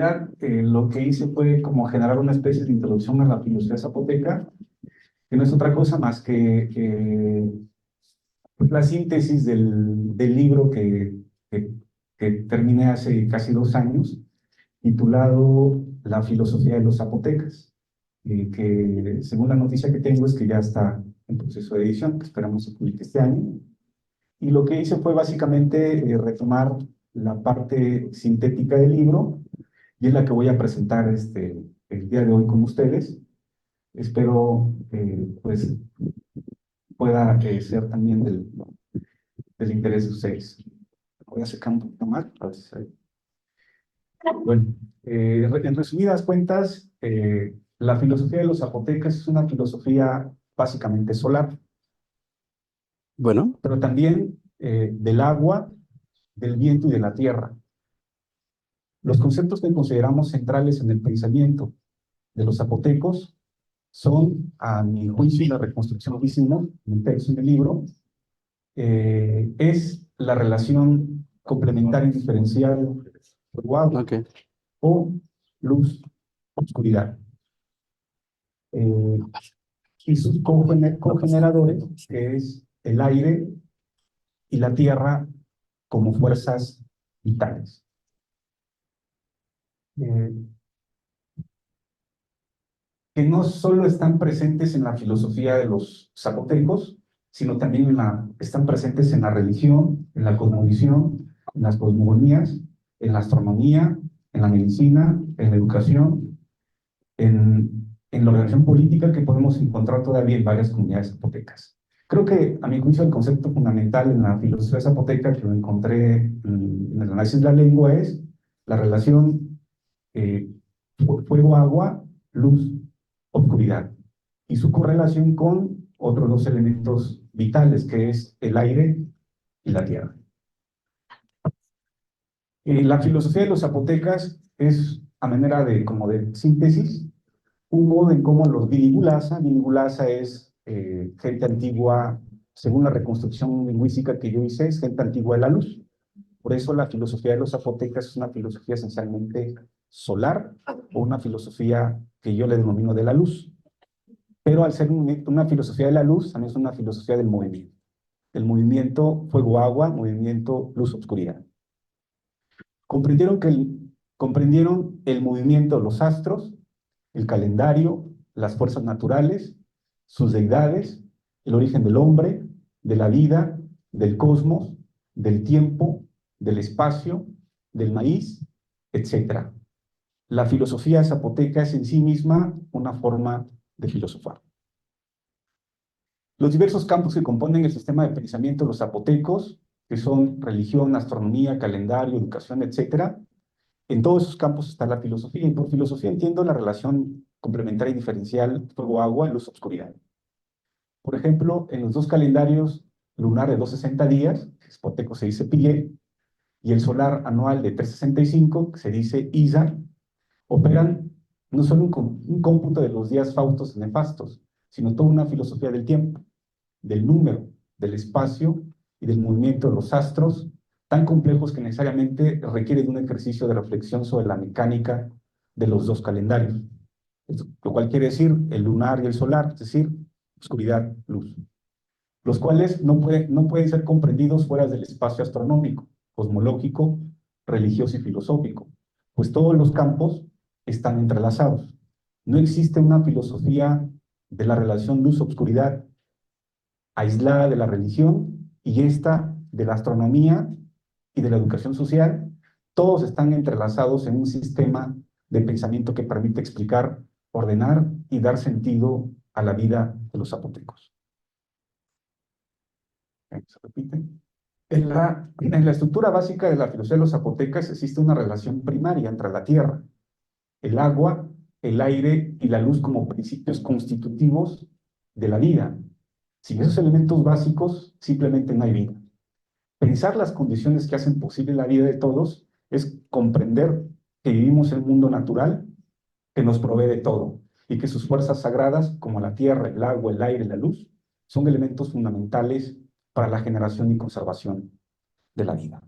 realidad lo que hice fue como generar una especie de introducción a la filosofía zapoteca, que no es otra cosa más que pues, la síntesis del libro que, que terminé hace casi 2 años, titulado La filosofía de los zapotecas, que según la noticia que tengo es que ya está en proceso de edición, que esperamos se publique este año. Y lo que hice fue básicamente retomar la parte sintética del libro, y es la que voy a presentar el día de hoy con ustedes. Espero pues pueda ser también del interés de ustedes. Voy a acercar un poquito más. A ver si bueno, en resumidas cuentas, la filosofía de los zapotecas es una filosofía básicamente solar, Bueno, pero también del agua, del viento y de la tierra. Los conceptos que consideramos centrales en el pensamiento de los zapotecos son, a mi juicio, y la reconstrucción que hicimos en el texto y en el libro, es la relación complementaria y diferencial fuego-agua ok. o luz-oscuridad. Y sus cogeneradores, que es el aire y la tierra como fuerzas vitales. Eh, que no solo están presentes en la filosofía de los zapotecos, sino también están presentes en la religión, en la cosmovisión, en las cosmogonías, en la astronomía, en la medicina, en la educación, en la organización política que podemos encontrar todavía en varias comunidades zapotecas. Creo que, a mi juicio, el concepto fundamental en la filosofía zapoteca que lo encontré en el análisis de la lengua es la relación fuego-agua, luz, oscuridad, y su correlación con otros dos elementos vitales, que es el aire y la tierra. La filosofía de los zapotecas es, a manera como de síntesis, un modo en cómo los Vidigulasa. Vidigulasa es gente antigua, según la reconstrucción lingüística que yo hice, es gente antigua de la luz. Por eso la filosofía de los zapotecas es una filosofía esencialmente solar, o una filosofía que yo le denomino de la luz. Pero al ser una filosofía de la luz, también es una filosofía del movimiento. El movimiento fuego-agua, movimiento luz-obscuridad. Comprendieron el movimiento de los astros, el calendario, las fuerzas naturales, sus deidades, el origen del hombre, de la vida, del cosmos, del tiempo, del espacio, del maíz, etc. La filosofía zapoteca es en sí misma una forma de filosofar. Los diversos campos que componen el sistema de pensamiento de los zapotecos, que son religión, astronomía, calendario, educación, etc., en todos esos campos está la filosofía, y por filosofía entiendo la relación complementaria y diferencial fuego-agua, luz-obscuridad. Por ejemplo, en los dos calendarios lunar de 260 días, que zapoteco se dice Pille, y el solar anual de 365, que se dice Isa, operan no solo un cómputo de los días faustos y nefastos, sino toda una filosofía del tiempo, del número, del espacio y del movimiento de los astros, tan complejos que necesariamente requieren de un ejercicio de reflexión sobre la mecánica de los dos calendarios. Lo cual quiere decir el lunar y el solar, es decir, oscuridad, luz, los cuales no pueden ser comprendidos fuera del espacio astronómico, cosmológico, religioso y filosófico, pues todos los campos están entrelazados. No existe una filosofía de la relación luz-obscuridad aislada de la religión, y esta de la astronomía y de la educación social. Todos están entrelazados en un sistema de pensamiento que permite explicar, ordenar y dar sentido a la vida de los zapotecos. Se repite. En la estructura básica de la filosofía de los zapotecas existe una relación primaria entre la tierra, el agua, el aire y la luz como principios constitutivos de la vida. Sin esos elementos básicos, simplemente no hay vida. Pensar las condiciones que hacen posible la vida de todos es comprender que vivimos en un mundo natural que nos provee de todo, y que sus fuerzas sagradas, como la tierra, el agua, el aire y la luz, son elementos fundamentales para la generación y conservación de la vida.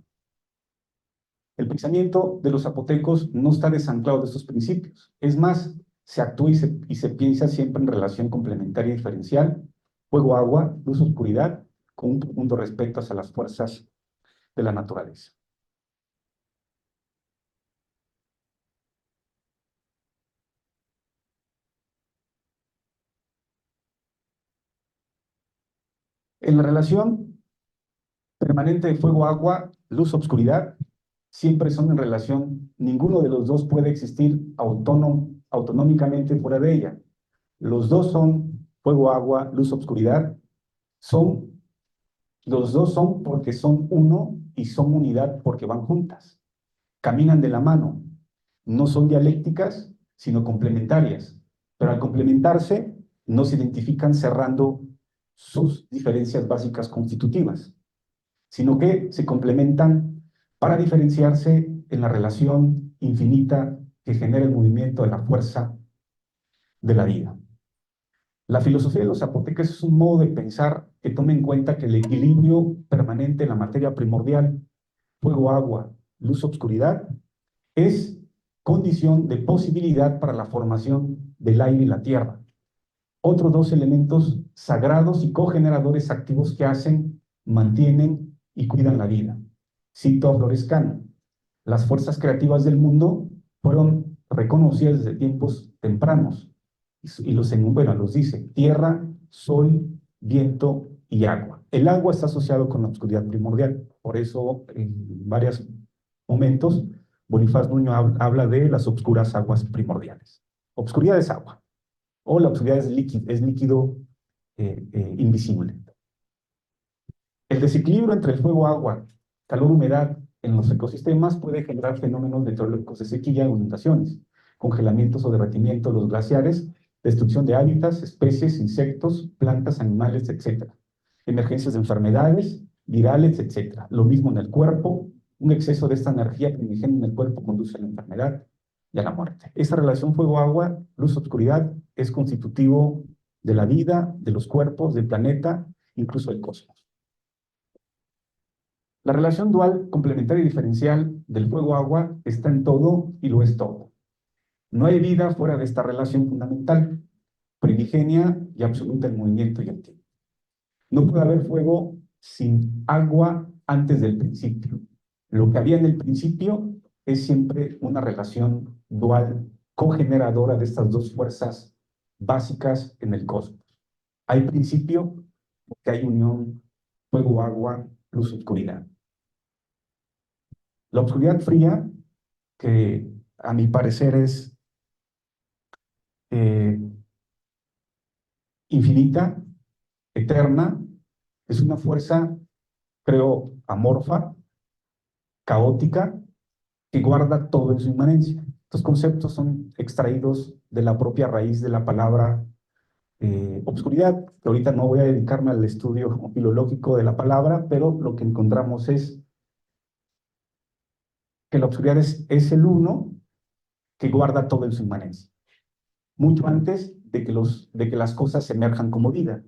El pensamiento de los zapotecos no está desanclado de estos principios. Es más, se actúa y se piensa siempre en relación complementaria y diferencial, fuego-agua, luz-oscuridad, con un profundo respeto hacia las fuerzas de la naturaleza. En la relación permanente de fuego-agua, luz-obscuridad, siempre son en relación, ninguno de los dos puede existir autonómicamente fuera de ella. Los dos son fuego-agua, luz-obscuridad, los dos son porque son uno y son unidad porque van juntas. Caminan de la mano, no son dialécticas, sino complementarias, pero al complementarse no se identifican cerrando sus diferencias básicas constitutivas, sino que se complementan para diferenciarse en la relación infinita que genera el movimiento de la fuerza de la vida. La filosofía de los zapotecas es un modo de pensar que toma en cuenta que el equilibrio permanente en la materia primordial, fuego, agua, luz, obscuridad, es condición de posibilidad para la formación del aire y la tierra. Otros dos elementos sagrados y cogeneradores activos que hacen, mantienen y cuidan la vida. Cito a Flores Cano: las fuerzas creativas del mundo fueron reconocidas desde tiempos tempranos. Y los dice: tierra, sol, viento y agua. El agua está asociado con la oscuridad primordial. Por eso, en varios momentos, Bonifaz Nuño habla de las oscuras aguas primordiales. Obscuridad es agua, o la obscuridad es líquido invisible. El desequilibrio entre el fuego, agua, calor, humedad en los ecosistemas puede generar fenómenos meteorológicos de sequía, inundaciones, congelamientos o derretimiento de los glaciares, destrucción de hábitats, especies, insectos, plantas, animales, etc. Emergencias de enfermedades virales, etc. Lo mismo en el cuerpo. Un exceso de esta energía primigenia en el cuerpo conduce a la enfermedad y a la muerte. Esta relación fuego-agua, luz-oscuridad es constitutivo de la vida, de los cuerpos, del planeta, incluso del cosmos. La relación dual, complementaria y diferencial del fuego-agua está en todo y lo es todo. No hay vida fuera de esta relación fundamental, primigenia y absoluta en movimiento y en tiempo. No puede haber fuego sin agua antes del principio. Lo que había en el principio es siempre una relación dual, cogeneradora de estas dos fuerzas básicas en el cosmos. Hay principio porque hay unión, fuego, agua, luz, oscuridad. La oscuridad fría, que a mi parecer es infinita, eterna, es una fuerza, creo, amorfa, caótica, que guarda todo en su inmanencia. Estos conceptos son extraídos de la propia raíz de la palabra obscuridad, que ahorita no voy a dedicarme al estudio filológico de la palabra, pero lo que encontramos es que la obscuridad es el uno que guarda todo en su inmanencia, mucho antes de que las cosas emerjan como vida.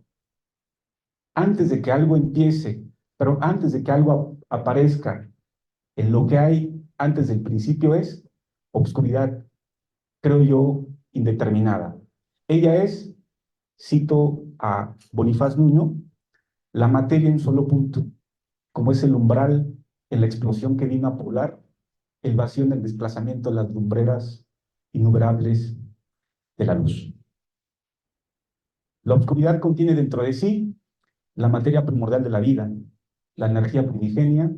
Antes de que algo empiece, pero antes de que algo aparezca en lo que hay antes del principio, es obscuridad, creo yo, indeterminada. Ella es, cito a Bonifaz Nuño, la materia en un solo punto, como es el umbral en la explosión que vino a poblar, el vacío en el desplazamiento de las lumbreras innumerables de la luz. La oscuridad contiene dentro de sí la materia primordial de la vida, la energía primigenia,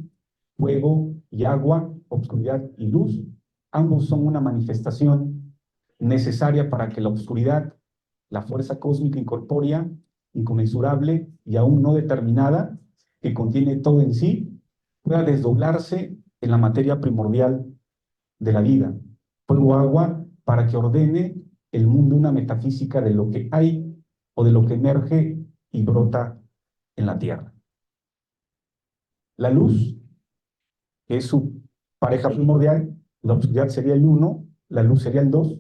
fuego y agua, oscuridad y luz. Ambos son una manifestación necesaria para que la oscuridad, la fuerza cósmica incorpórea, inconmensurable y aún no determinada, que contiene todo en sí, pueda desdoblarse en la materia primordial de la vida, fuego, agua, para que ordene el mundo una metafísica de lo que hay o de lo que emerge y brota en la tierra. La luz, que es su pareja primordial, la oscuridad sería el 1, la luz sería el 2,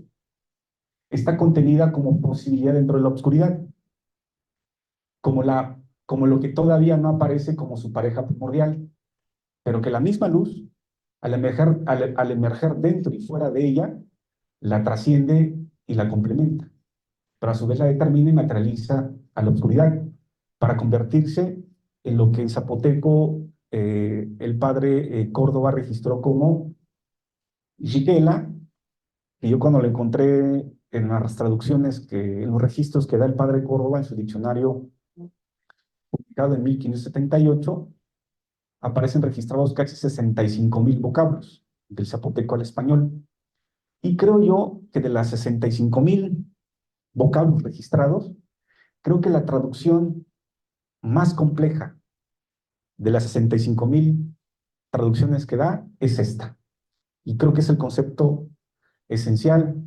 está contenida como posibilidad dentro de la oscuridad, como lo que todavía no aparece como su pareja primordial, pero que la misma luz Al emerger dentro y fuera de ella, la trasciende y la complementa, pero a su vez la determina y materializa a la oscuridad para convertirse en lo que en zapoteco el padre Córdoba registró como Yigela, que yo cuando lo encontré en las traducciones, en los registros que da el padre Córdoba en su diccionario publicado en 1578, aparecen registrados casi 65,000 vocablos del zapoteco al español. Y creo yo que de las 65,000 vocablos registrados, creo que la traducción más compleja de las 65,000 traducciones que da es esta. Y creo que es el concepto esencial.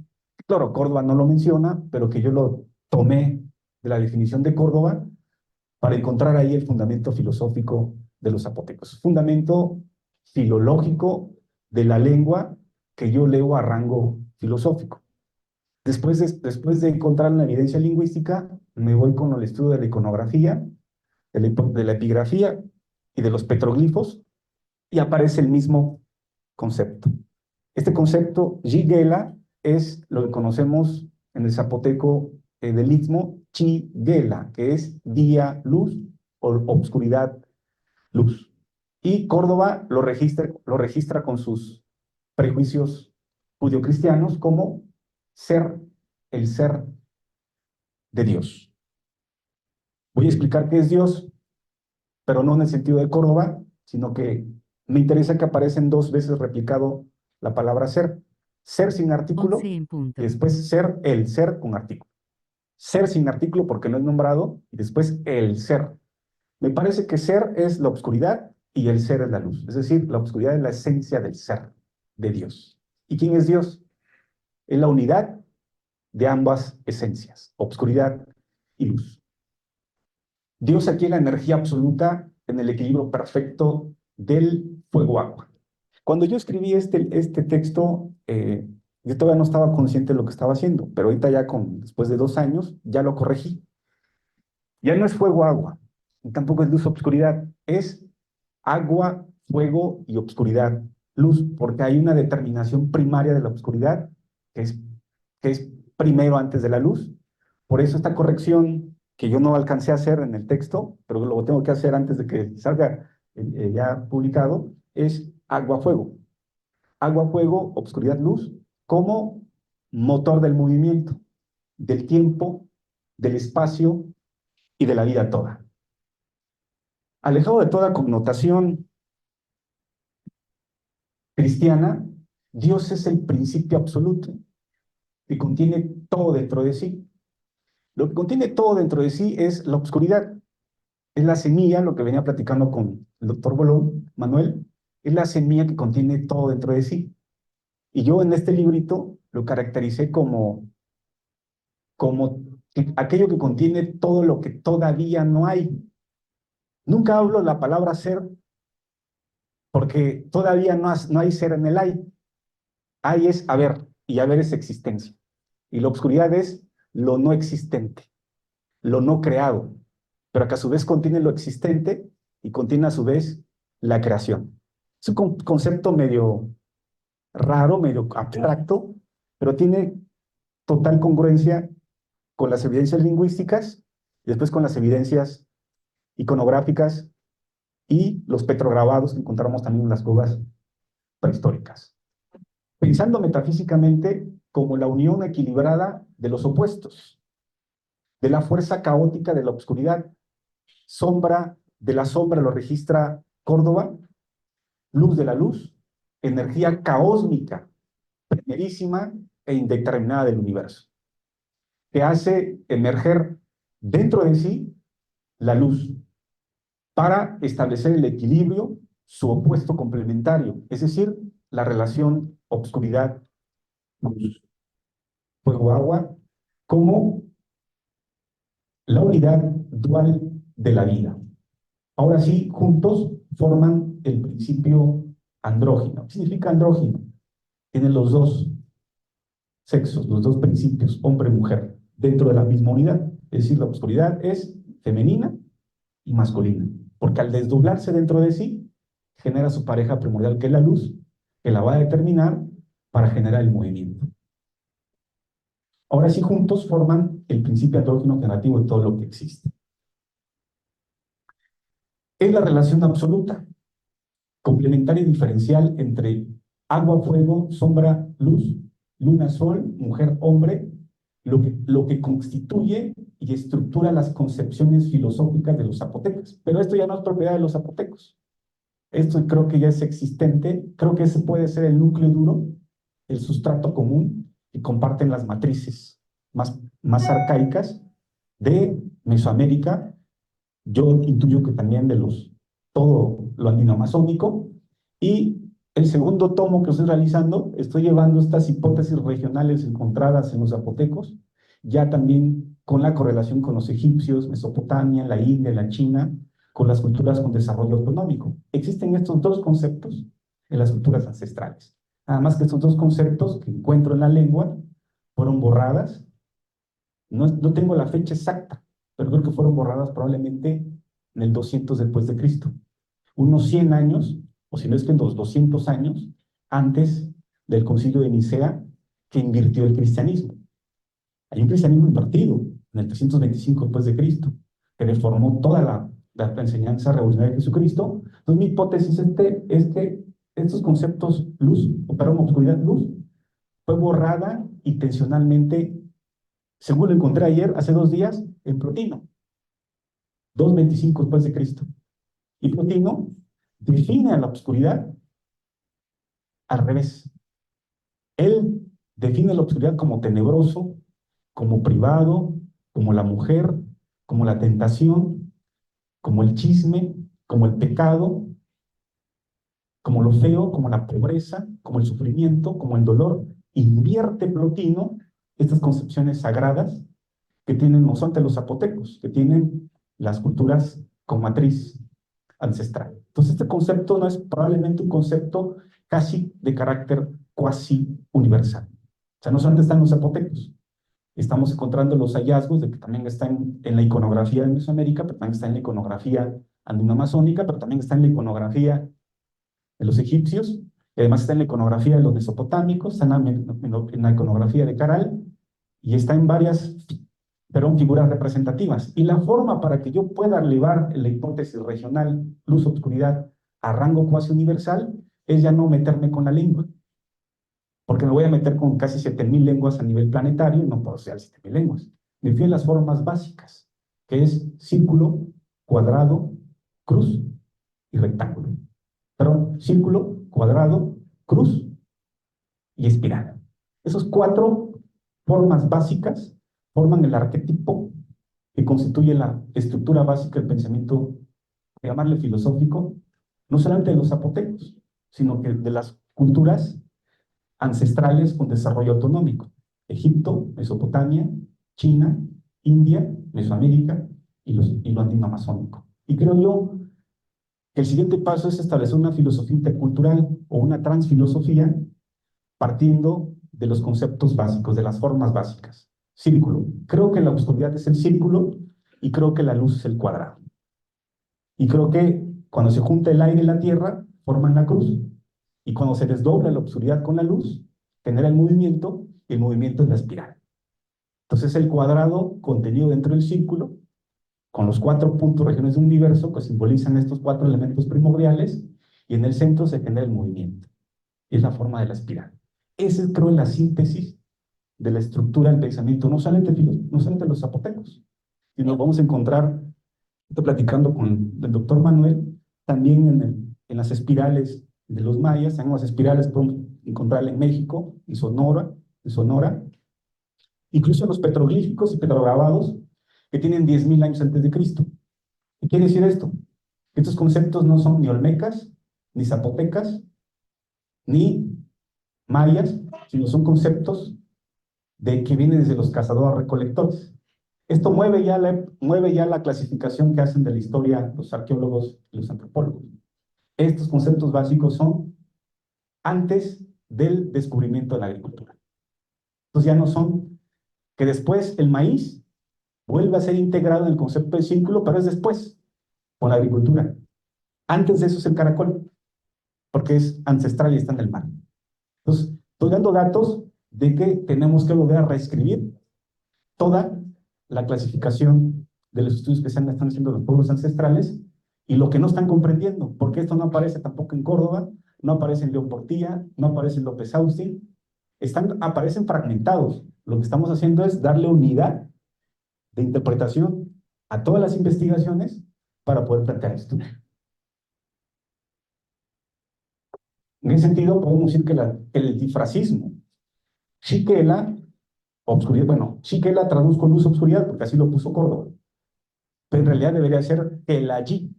Claro, Córdoba no lo menciona, pero que yo lo tomé de la definición de Córdoba para encontrar ahí el fundamento filosófico de los zapotecos. Fundamento filológico de la lengua que yo leo a rango filosófico. Después de encontrar una evidencia lingüística, me voy con el estudio de la iconografía, de la epigrafía y de los petroglifos, y aparece el mismo concepto. Este concepto, Yigela, es lo que conocemos en el zapoteco del Istmo, Chiguela, que es día, luz, o obscuridad, luz. Y Córdoba lo registra con sus prejuicios judio-cristianos como ser, el ser de Dios. Voy a explicar qué es Dios, pero no en el sentido de Córdoba, sino que me interesa que aparecen 2 veces replicado la palabra ser. Ser sin artículo, 11 en punto. y después ser, el ser con artículo. Ser sin artículo porque no es nombrado, y después el ser. Me parece que ser es la oscuridad y el ser es la luz. Es decir, la oscuridad es la esencia del ser, de Dios. ¿Y quién es Dios? Es la unidad de ambas esencias, obscuridad y luz. Dios aquí es la energía absoluta en el equilibrio perfecto del fuego-agua. Cuando yo escribí este texto, yo todavía no estaba consciente de lo que estaba haciendo, pero ahorita ya después de 2 años, ya lo corregí. Ya no es fuego-agua, y tampoco es luz-obscuridad, es agua, fuego y obscuridad. Luz, porque hay una determinación primaria de la obscuridad, que es primero antes de la luz. Por eso esta corrección que yo no alcancé a hacer en el texto, pero lo tengo que hacer antes de que salga ya publicado, es agua-fuego. Agua-fuego, obscuridad-luz, como motor del movimiento, del tiempo, del espacio y de la vida toda. Alejado de toda connotación cristiana, Dios es el principio absoluto que contiene todo dentro de sí. Lo que contiene todo dentro de sí es la oscuridad. Es la semilla, lo que venía platicando con el doctor Bolón, Manuel, es la semilla que contiene todo dentro de sí. Y yo en este librito lo caractericé como aquello que contiene todo lo que todavía no hay. Nunca hablo la palabra ser porque todavía no hay ser en el hay. Hay es haber y haber es existencia. Y la oscuridad es lo no existente, lo no creado, pero que a su vez contiene lo existente y contiene a su vez la creación. Es un concepto medio raro, medio abstracto, pero tiene total congruencia con las evidencias lingüísticas y después con las evidencias iconográficas y los petrograbados que encontramos también en las cuevas prehistóricas. Pensando metafísicamente como la unión equilibrada de los opuestos, de la fuerza caótica de la oscuridad, sombra de la sombra lo registra Córdoba, luz de la luz, energía caósmica, primerísima e indeterminada del universo, que hace emerger dentro de sí la luz para establecer el equilibrio, su opuesto complementario, es decir, la relación obscuridad-luz, fuego-agua, como la unidad dual de la vida. Ahora sí, juntos forman el principio andrógino. ¿Qué significa andrógino? Tienen los 2 sexos, los 2 principios, hombre y mujer, dentro de la misma unidad. Es decir, la oscuridad es femenina y masculina, porque al desdoblarse dentro de sí, genera su pareja primordial, que es la luz, que la va a determinar para generar el movimiento. Ahora sí, juntos forman el principio andrógeno generativo de todo lo que existe. Es la relación absoluta, complementaria y diferencial entre agua, fuego, sombra, luz, luna, sol, mujer, hombre, lo que constituye y estructura las concepciones filosóficas de los zapotecas. Pero esto ya no es propiedad de los zapotecos. Esto creo que ya es existente, creo que ese puede ser el núcleo duro, el sustrato común que comparten las matrices más arcaicas de Mesoamérica. Yo intuyo que también de todo lo andino-amazónico. Y el segundo tomo que estoy realizando, estoy llevando estas hipótesis regionales encontradas en los zapotecos, ya también con la correlación con los egipcios, Mesopotamia, la India, la China, con las culturas con desarrollo autonómico. Existen estos dos conceptos en las culturas ancestrales. Nada más que estos dos conceptos que encuentro en la lengua fueron borradas. No tengo la fecha exacta, pero creo que fueron borradas probablemente en el 200 después de Cristo. Unos 100 años, o si no es que en los 200 años, antes del concilio de Nicea, que invirtió el cristianismo. Hay un cristianismo invertido en el 325 después de Cristo, que reformó toda la enseñanza revolucionaria de Jesucristo. Entonces mi hipótesis es que estos conceptos luz, perdón, oscuridad, luz, fue borrada intencionalmente, según lo encontré ayer, hace 2 días, en Plotino, 225 después de Cristo. Y Plotino define a la oscuridad al revés. Él define la oscuridad como tenebroso, como privado, como la mujer, como la tentación, como el chisme, como el pecado, como lo feo, como la pobreza, como el sufrimiento, como el dolor. Invierte Plotino estas concepciones sagradas que tienen no solamente los zapotecos, que tienen las culturas con matriz ancestral. Entonces este concepto no es probablemente un concepto casi de carácter cuasi universal. O sea, no solamente están los zapotecos, estamos encontrando los hallazgos de que también están en la iconografía de Mesoamérica, pero también está en la iconografía andino-amazónica, pero también está en la iconografía de los egipcios, y además está en la iconografía de los mesopotámicos, está en la iconografía de Caral, y está en varias, pero figuras representativas. Y la forma para que yo pueda elevar la hipótesis regional luz-obscuridad a rango cuasi universal es ya no meterme con la lengua, porque me voy a meter con casi 7,000 lenguas a nivel planetario y no puedo usar 7,000 lenguas. Me fui a las formas básicas, que es círculo, cuadrado, cruz y rectángulo. Perdón, círculo, cuadrado, cruz y espiral. Esos 4 formas básicas forman el arquetipo que constituye la estructura básica del pensamiento, llamarle filosófico, no solamente de los zapotecos, sino que de las culturas ancestrales con desarrollo autonómico. Egipto, Mesopotamia, China, India, Mesoamérica y lo andino-amazónico. Y creo yo que el siguiente paso es establecer una filosofía intercultural o una transfilosofía partiendo de los conceptos básicos, de las formas básicas. Círculo. Creo que la oscuridad es el círculo y creo que la luz es el cuadrado. Y creo que cuando se junta el aire y la tierra, forman la cruz. Y cuando se desdobla la oscuridad con la luz, genera el movimiento, y el movimiento es la espiral. Entonces el cuadrado contenido dentro del círculo, con los 4 puntos regiones del universo que simbolizan estos 4 elementos primordiales, y en el centro se genera el movimiento. Es la forma de la espiral. Esa es, creo, la síntesis de la estructura del pensamiento, no solamente de los zapotecos, sino vamos a encontrar, estoy platicando con el doctor Manuel, también en las espirales de los mayas, tenemos espirales, podemos encontrarla en México, en Sonora, incluso en los petroglíficos y petrograbados que tienen 10,000 años antes de Cristo. ¿Qué quiere decir esto? Estos conceptos no son ni olmecas, ni zapotecas, ni mayas, sino son conceptos que vienen desde los cazadores-recolectores. Esto mueve ya la clasificación que hacen de la historia los arqueólogos y los antropólogos. Estos conceptos básicos son antes del descubrimiento de la agricultura. Entonces ya no son que después el maíz vuelve a ser integrado en el concepto de círculo, pero es después, con la agricultura. Antes de eso es el caracol. porque es ancestral y está en el mar. Entonces, estoy dando datos de que tenemos que volver a reescribir toda la clasificación de los estudios que están haciendo los pueblos ancestrales y lo que no están comprendiendo, porque esto no aparece tampoco en Córdoba, no aparece en León Portilla, no aparece en López Austin, aparecen fragmentados. Lo que estamos haciendo es darle unidad de interpretación a todas las investigaciones para poder plantear esto. En ese sentido, podemos decir que el difracismo, Shikela, obscuridad, bueno, Shikela traduzco luz obscuridad porque así lo puso Córdoba, pero en realidad debería ser el allí,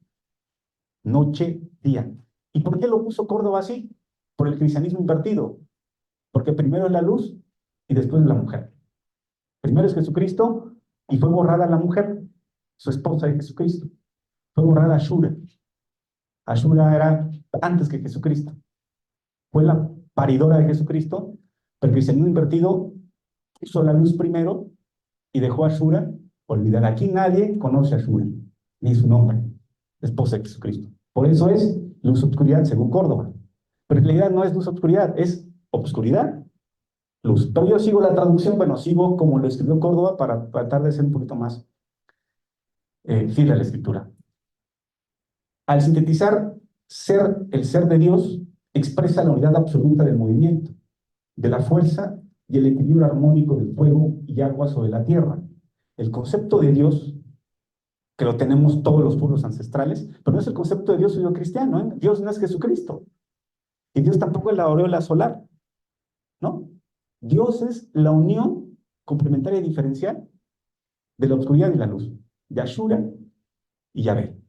noche, día. ¿Y por qué lo puso Córdoba así? Por el cristianismo invertido, porque primero es la luz y después es la mujer. Primero es Jesucristo y fue borrada la mujer, su esposa de Jesucristo. Fue borrada Ashura. Ashura era antes que Jesucristo. Fue la paridora de Jesucristo, pero el cristianismo invertido hizo la luz primero y dejó a Ashura olvidar. Aquí nadie conoce a Ashura, ni su nombre, esposa de Jesucristo. Por eso es luz obscuridad según Córdoba. Pero en realidad no es luz obscuridad, es obscuridad, luz. Pero yo sigo la traducción, bueno, sigo como lo escribió Córdoba para tratar de ser un poquito más fiel a la escritura. Al sintetizar, el ser de Dios expresa la unidad absoluta del movimiento, de la fuerza y el equilibrio armónico del fuego y agua sobre la tierra. El concepto de Dios, que lo tenemos todos los pueblos ancestrales, pero no es el concepto de Dios judío-cristiano, ¿eh? Dios no es Jesucristo, y Dios tampoco es la aureola solar, ¿no? Dios es la unión complementaria y diferencial de la oscuridad y la luz, de Ashura y Yahvé.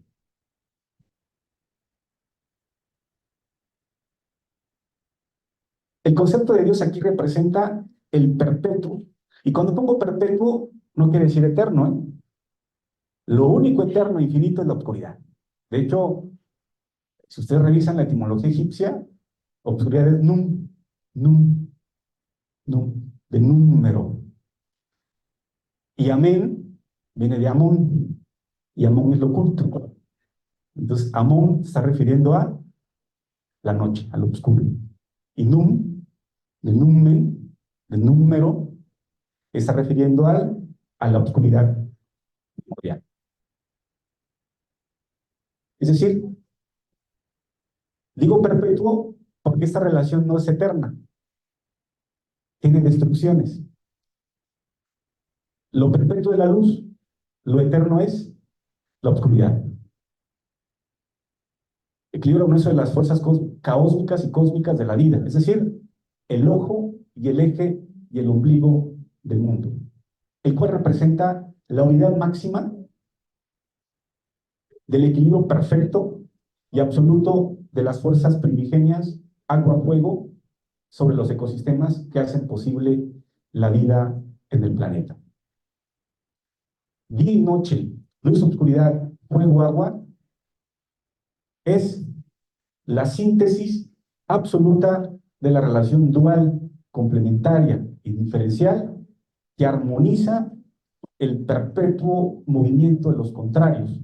El concepto de Dios aquí representa el perpetuo. Y cuando pongo perpetuo, no quiere decir eterno, ¿eh? Lo único eterno e infinito es la oscuridad. De hecho, si ustedes revisan la etimología egipcia, oscuridad es num, de número. Y amén viene de Amón, y Amón es lo oculto. Entonces, Amón está refiriendo a la noche, a lo oscuro. Y de numen, de número, está refiriendo a la oscuridad primordial. Es decir, digo perpetuo porque esta relación no es eterna, tiene destrucciones. Lo perpetuo es la luz, lo eterno es la oscuridad. Equilibra uno de las fuerzas caósmicas y cósmicas de la vida, es decir, el ojo y el eje y el ombligo del mundo, el cual representa la unidad máxima del equilibrio perfecto y absoluto de las fuerzas primigenias, agua-fuego, sobre los ecosistemas que hacen posible la vida en el planeta. Día y noche, luz, oscuridad, fuego, agua, es la síntesis absoluta de la relación dual, complementaria y diferencial que armoniza el perpetuo movimiento de los contrarios.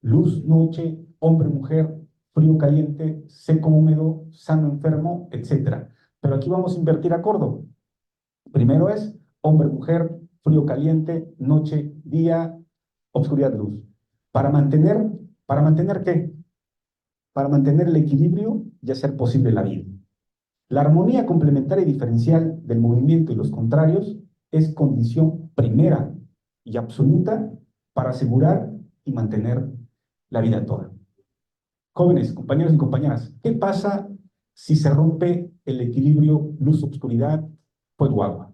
Luz, noche, hombre, mujer, frío, caliente, seco, húmedo, sano, enfermo, etc. Pero aquí vamos a invertir acuerdo. Primero es hombre, mujer, frío, caliente, noche, día, obscuridad, luz. ¿Para mantener qué? Para mantener el equilibrio y hacer posible la vida. La armonía complementaria y diferencial del movimiento y los contrarios es condición primera y absoluta para asegurar y mantener la vida toda. Jóvenes, compañeros y compañeras, ¿qué pasa si se rompe el equilibrio luz-obscuridad, fuego-agua?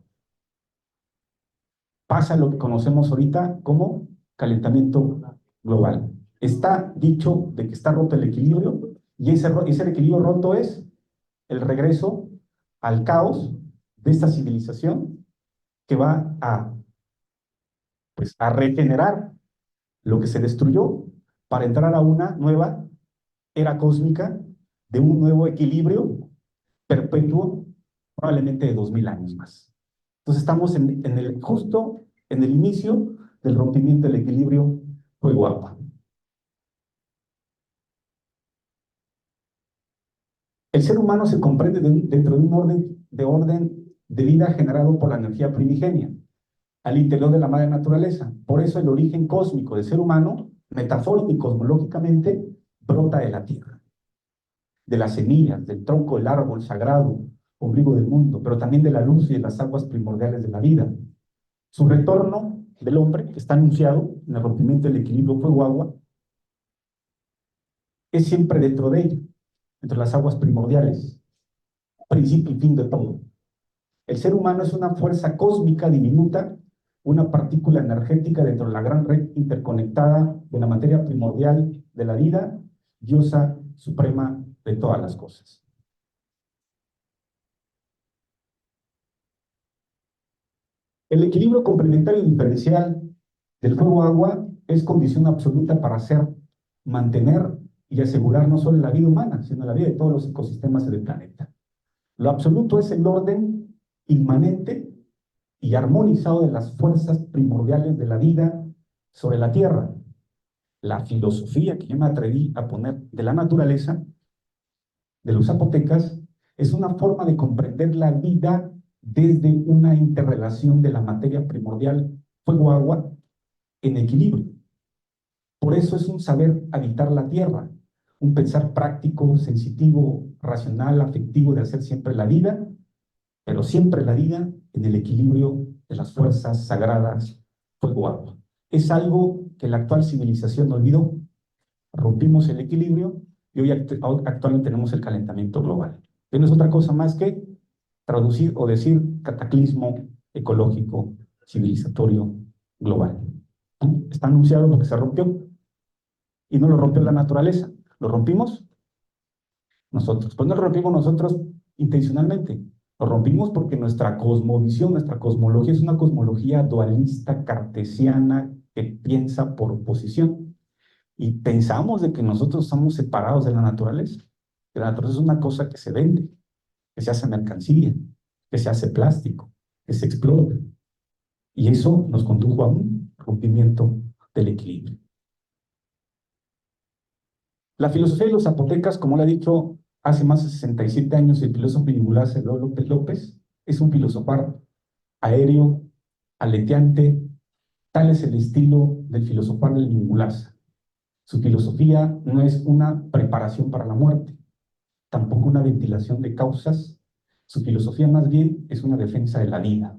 Pasa lo que conocemos ahorita como calentamiento global. Está dicho de que está roto el equilibrio y ese equilibrio roto es el regreso al caos de esta civilización que va a regenerar lo que se destruyó para entrar a una nueva era cósmica de un nuevo equilibrio perpetuo, probablemente de 2000 años más. Entonces estamos justo en el inicio del rompimiento del equilibrio fuego-agua. ser humano se comprende dentro de un orden de vida generado por la energía primigenia, al interior de la madre naturaleza. Por eso el origen cósmico del ser humano, metafórico y cosmológicamente, brota de la tierra, de las semillas, del tronco del árbol sagrado, ombligo del mundo, pero también de la luz y de las aguas primordiales de la vida. Su retorno del hombre, que está anunciado en el rompimiento del equilibrio fuego-agua, es siempre dentro de ello, entre las aguas primordiales, principio y fin de todo. El ser humano es una fuerza cósmica diminuta, una partícula energética dentro de la gran red interconectada de la materia primordial de la vida, diosa suprema de todas las cosas. El equilibrio complementario diferencial del fuego-agua es condición absoluta para hacer, mantener y asegurar no solo la vida humana, sino la vida de todos los ecosistemas del planeta. Lo absoluto es el orden inmanente y armonizado de las fuerzas primordiales de la vida sobre la Tierra. La filosofía que yo me atreví a poner de la naturaleza, de los zapotecas, es una forma de comprender la vida desde una interrelación de la materia primordial, fuego-agua, en equilibrio. Por eso es un saber habitar la Tierra, un pensar práctico, sensitivo, racional, afectivo de hacer siempre la vida, pero siempre la vida en el equilibrio de las fuerzas sagradas, fuego-agua. Es algo que la actual civilización olvidó. Rompimos el equilibrio y hoy actualmente tenemos el calentamiento global. Que no es otra cosa más que traducir o decir cataclismo ecológico, civilizatorio, global. Está anunciado porque se rompió. Y no lo rompió la naturaleza, lo rompimos nosotros. Pues no lo rompimos nosotros intencionalmente, lo rompimos porque nuestra cosmovisión, nuestra cosmología es una cosmología dualista, cartesiana, que piensa por oposición. Y pensamos de que nosotros estamos separados de la naturaleza. Que la naturaleza es una cosa que se vende, que se hace mercancía, que se hace plástico, que se explota. Y eso nos condujo a un rompimiento del equilibrio. La filosofía de los zapotecas, como lo ha dicho hace más de 67 años el filósofo Nicolás López López, es un filosofar aéreo, aleteante, tal es el estilo del filosofar del Nicolás. Su filosofía no es una preparación para la muerte, tampoco una ventilación de causas. Su filosofía más bien es una defensa de la vida,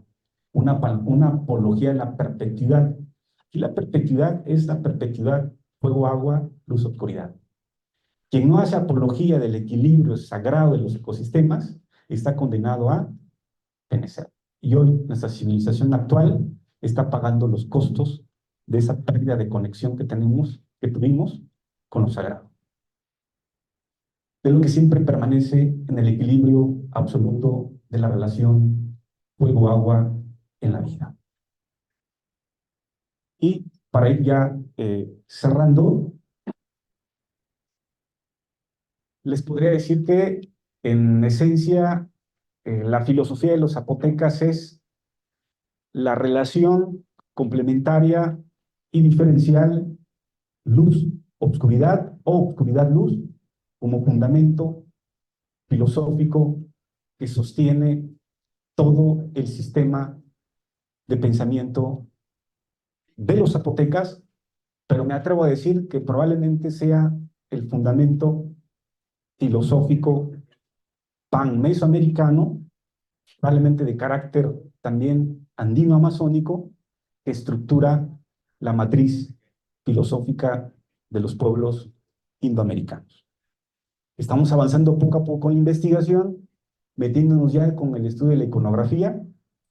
una apología de la perpetuidad. Y la perpetuidad es la perpetuidad, fuego, agua, luz, oscuridad. Quien no hace apología del equilibrio sagrado de los ecosistemas está condenado a perecer. Y hoy nuestra civilización actual está pagando los costos de esa pérdida de conexión que tuvimos con lo sagrado. De lo que siempre permanece en el equilibrio absoluto de la relación fuego-agua en la vida. Y para ir ya cerrando, les podría decir que, en esencia, la filosofía de los zapotecas es la relación complementaria y diferencial luz-obscuridad o obscuridad-luz como fundamento filosófico que sostiene todo el sistema de pensamiento de los zapotecas, pero me atrevo a decir que probablemente sea el fundamento filosófico pan-mesoamericano, probablemente de carácter también andino-amazónico, que estructura la matriz filosófica de los pueblos indoamericanos. Estamos avanzando poco a poco en la investigación, metiéndonos ya con el estudio de la iconografía,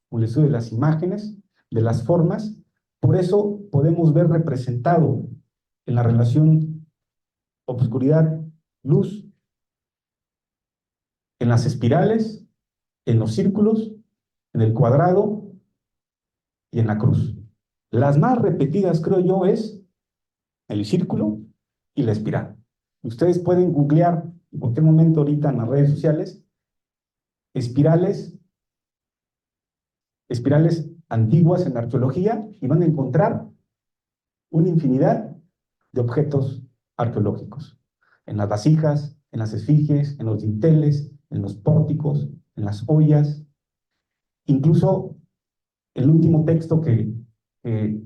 con el estudio de las imágenes, de las formas. Por eso podemos ver representado en la relación obscuridad-luz, en las espirales, en los círculos, en el cuadrado y en la cruz. Las más repetidas, creo yo, es el círculo y la espiral. Ustedes pueden googlear en cualquier momento ahorita en las redes sociales espirales antiguas en la arqueología y van a encontrar una infinidad de objetos arqueológicos. En las vasijas, en las esfinges, en los dinteles, en los pórticos, en las ollas. Incluso el último texto que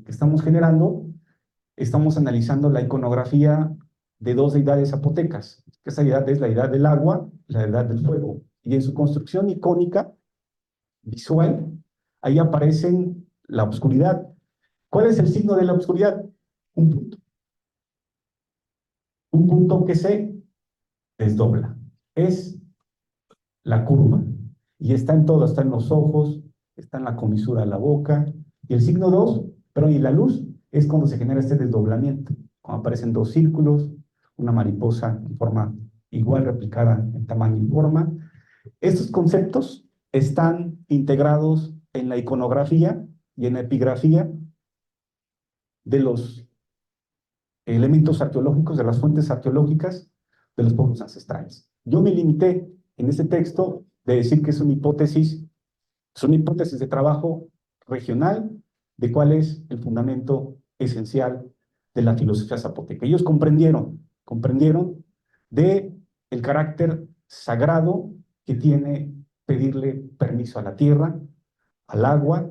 estamos generando, estamos analizando la iconografía de dos deidades zapotecas. Esa deidad es la deidad del agua, la deidad del fuego. Y en su construcción icónica, visual, ahí aparecen la oscuridad. ¿Cuál es el signo de la oscuridad? Un punto. Un punto que se desdobla. Es la curva. Y está en todo, está en los ojos, está en la comisura de la boca. Y el signo 2, pero y la luz, es cuando se genera este desdoblamiento. Cuando aparecen dos círculos, una mariposa en forma igual replicada en tamaño y forma. Estos conceptos están integrados en la iconografía y en la epigrafía de los elementos arqueológicos, de las fuentes arqueológicas de los pueblos ancestrales. Yo me limité en este texto de decir que es una hipótesis de trabajo regional de cuál es el fundamento esencial de la filosofía zapoteca. Ellos comprendieron de el carácter sagrado que tiene pedirle permiso a la tierra, al agua,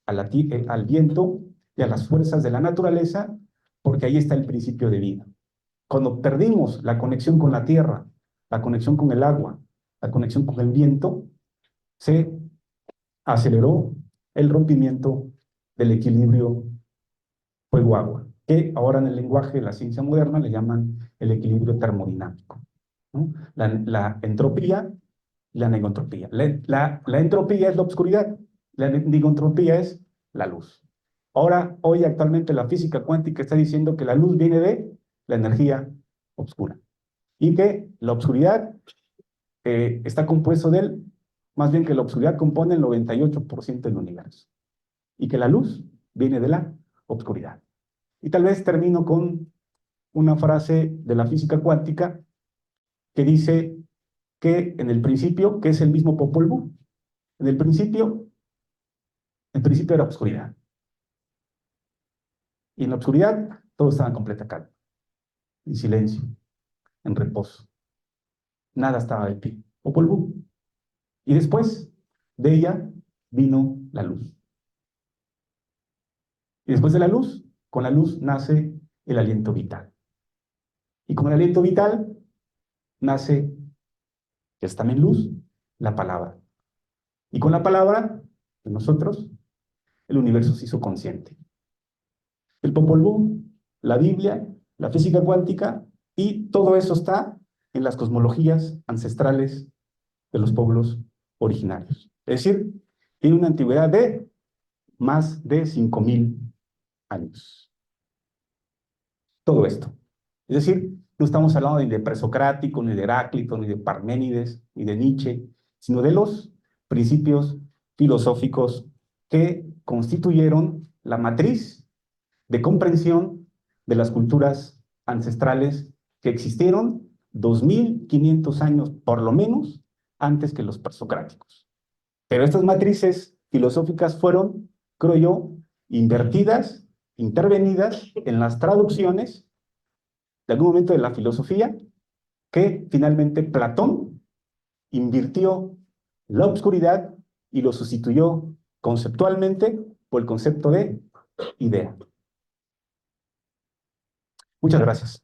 al viento y a las fuerzas de la naturaleza, porque ahí está el principio de vida. Cuando perdimos la conexión con la tierra, la conexión con el agua, la conexión con el viento, se aceleró el rompimiento del equilibrio fuego-agua, que ahora en el lenguaje de la ciencia moderna le llaman el equilibrio termodinámico, ¿no? La entropía y la negentropía. La entropía es la oscuridad, la negentropía es la luz. Ahora, hoy actualmente la física cuántica está diciendo que la luz viene de la energía oscura y que la oscuridad está compuesto más bien que la oscuridad compone el 98% del universo y que la luz viene de la oscuridad. Y tal vez termino con una frase de la física cuántica que dice que en el principio, que es el mismo Popol Vuh, en el principio era oscuridad. Y en la oscuridad todo estaba en completa calma, en silencio, en reposo. Nada estaba de pie. Popol Vuh. Y después de ella vino la luz. Y después de la luz, con la luz nace el aliento vital. Y con el aliento vital nace, que es también luz, la palabra. Y con la palabra de nosotros, el universo se hizo consciente. El Popol Vuh, la Biblia, la física cuántica, y todo eso está en las cosmologías ancestrales de los pueblos originarios. Es decir, tiene una antigüedad de más de 5.000 años. Todo esto. Es decir, no estamos hablando ni de presocrático, ni de Heráclito, ni de Parménides, ni de Nietzsche, sino de los principios filosóficos que constituyeron la matriz de comprensión de las culturas ancestrales que existieron 2.500 años, por lo menos, antes que los presocráticos. Pero estas matrices filosóficas fueron, creo yo, invertidas, intervenidas en las traducciones de algún momento de la filosofía, que finalmente Platón invirtió la oscuridad y lo sustituyó conceptualmente por el concepto de idea. Muchas gracias.